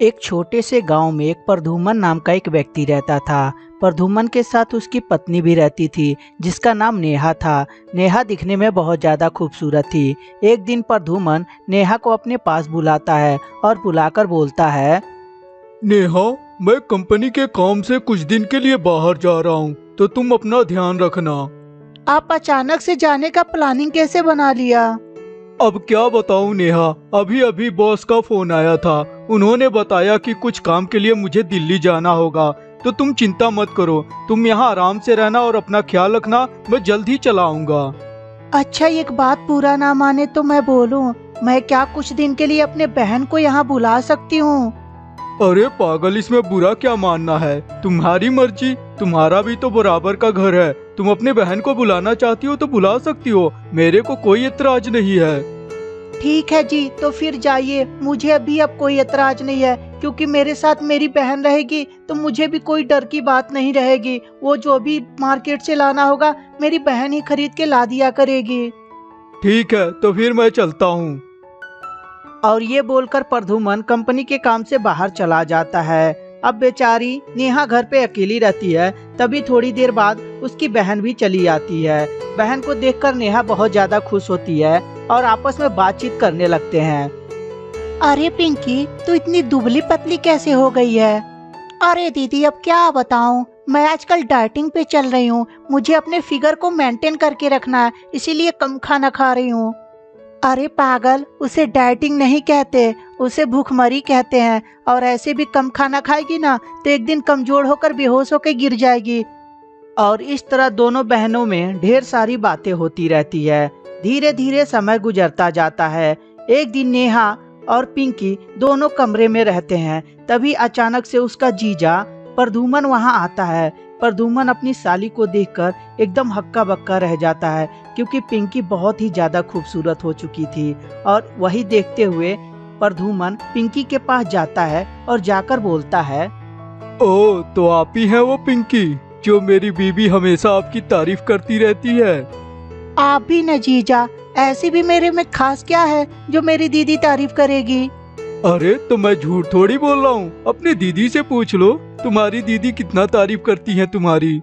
एक छोटे से गांव में एक प्रद्युम्न नाम का एक व्यक्ति रहता था। प्रद्युम्न के साथ उसकी पत्नी भी रहती थी, जिसका नाम नेहा था। नेहा दिखने में बहुत ज्यादा खूबसूरत थी। एक दिन प्रद्युम्न नेहा को अपने पास बुलाता है और बुलाकर बोलता है, नेहा, मैं कंपनी के काम से कुछ दिन के लिए बाहर जा रहा हूँ, तो तुम अपना ध्यान रखना। आप अचानक से जाने का प्लानिंग कैसे बना लिया? अब क्या बताऊँ नेहा, अभी अभी बॉस का फोन आया था। उन्होंने बताया कि कुछ काम के लिए मुझे दिल्ली जाना होगा, तो तुम चिंता मत करो, तुम यहाँ आराम से रहना और अपना ख्याल रखना। मैं जल्द ही चला आऊंगा। अच्छा, एक बात पूरा ना माने तो मैं बोलूं, मैं क्या कुछ दिन के लिए अपने बहन को यहाँ बुला सकती हूँ? अरे पागल, इसमें बुरा क्या मानना है, तुम्हारी मर्जी। तुम्हारा भी तो बराबर का घर है, तुम अपने बहन को बुलाना चाहती हो तो बुला सकती हो, मेरे को कोई एतराज नहीं है। ठीक है जी, तो फिर जाइए, मुझे अभी अब कोई एतराज नहीं है, क्योंकि मेरे साथ मेरी बहन रहेगी तो मुझे भी कोई डर की बात नहीं रहेगी। वो जो भी मार्केट से लाना होगा मेरी बहन ही खरीद के ला दिया करेगी। ठीक है, तो फिर मैं चलता हूँ। और ये बोलकर प्रद्युम्न कंपनी के काम से बाहर चला जाता है। अब बेचारी नेहा घर पे अकेली रहती है। तभी थोड़ी देर बाद उसकी बहन भी चली आती है। बहन को देखकर नेहा बहुत ज्यादा खुश होती है और आपस में बातचीत करने लगते हैं। अरे पिंकी, तू इतनी दुबली पतली कैसे हो गई है? अरे दीदी, अब क्या बताऊं, मैं आजकल डाइटिंग पे चल रही हूँ। मुझे अपने फिगर को मेंटेन करके रखना है, इसीलिए कम खाना खा रही हूँ। अरे पागल, उसे डाइटिंग नहीं कहते, उसे भूखमरी कहते हैं। और ऐसे भी कम खाना खाएगी ना तो एक दिन कमजोर होकर बेहोश होकर गिर जाएगी। और इस तरह दोनों बहनों में ढेर सारी बातें होती रहती है। धीरे धीरे समय गुजरता जाता है। एक दिन नेहा और पिंकी दोनों कमरे में रहते हैं। तभी अचानक से उसका जीजा प्रद्युम्न वहां आता है। प्रद्युम्न अपनी साली को देखकर एकदम हक्का बक्का रह जाता है, क्योंकि पिंकी बहुत ही ज्यादा खूबसूरत हो चुकी थी। और वही देखते हुए प्रद्युम्न पिंकी के पास जाता है और जाकर बोलता है, ओ, तो आप ही हैं वो पिंकी, जो मेरी बीबी हमेशा आपकी तारीफ करती रहती है। आप भी न जीजा, ऐसी भी मेरे में खास क्या है जो मेरी दीदी तारीफ करेगी? अरे तो मैं झूठ थोड़ी बोल रहा हूँ, अपनी दीदी से पूछ लो, तुम्हारी दीदी कितना तारीफ करती है तुम्हारी।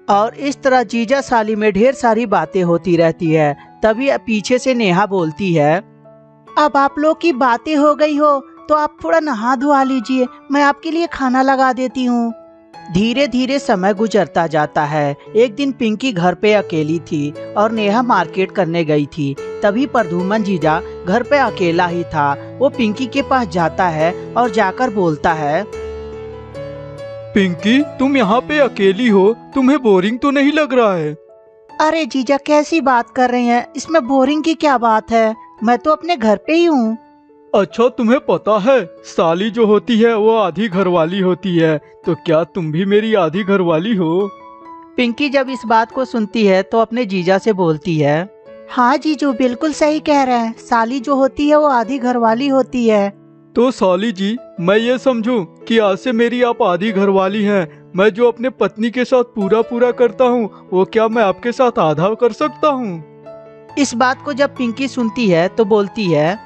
और इस तरह जीजा साली में ढेर सारी बातें होती रहती है। तभी पीछे से नेहा बोलती है, अब आप लोग की बातें हो गई हो तो आप थोड़ा नहा धोआ लीजिए, मैं आपके लिए खाना लगा देती हूँ। धीरे धीरे समय गुजरता जाता है। एक दिन पिंकी घर पे अकेली थी और नेहा मार्केट करने गई थी। तभी प्रद्युम्न जीजा घर पे अकेला ही था। वो पिंकी के पास जाता है और जाकर बोलता है, पिंकी, तुम यहाँ पे अकेली हो, तुम्हें बोरिंग तो नहीं लग रहा है? अरे जीजा, कैसी बात कर रहे हैं, इसमें बोरिंग की क्या बात है, मैं तो अपने घर पे ही हूँ। अच्छा, तुम्हें पता है साली जो होती है वो आधी घरवाली होती है, तो क्या तुम भी मेरी आधी घरवाली हो? पिंकी जब इस बात को सुनती है तो अपने जीजा से बोलती है, हाँ जीजू, बिल्कुल सही कह रहे हैं, साली जो होती है वो आधी घरवाली होती है। तो साली जी, मैं ये समझूं कि आज से मेरी आप आधी घरवाली हैं। मैं जो अपने पत्नी के साथ पूरा पूरा करता हूँ, वो क्या मैं आपके साथ आधा कर सकता हूँ? इस बात को जब पिंकी सुनती है तो बोलती है,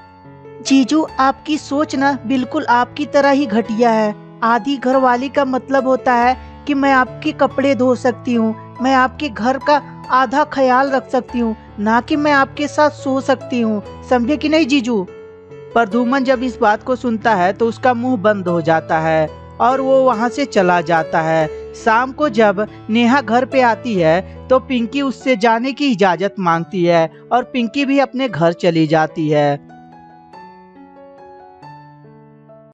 जीजू, आपकी सोच ना बिल्कुल आपकी तरह ही घटिया है। आधी घरवाली का मतलब होता है कि मैं आपके कपड़े धो सकती हूँ, मैं आपके घर का आधा ख्याल रख सकती हूँ, ना कि मैं आपके साथ सो सकती हूँ। समझे कि नहीं जीजू? प्रद्युम्न जब इस बात को सुनता है तो उसका मुंह बंद हो जाता है और वो वहां से चला जाता है। शाम को जब नेहा घर पे आती है तो पिंकी उससे जाने की इजाजत मांगती है और पिंकी भी अपने घर चली जाती है।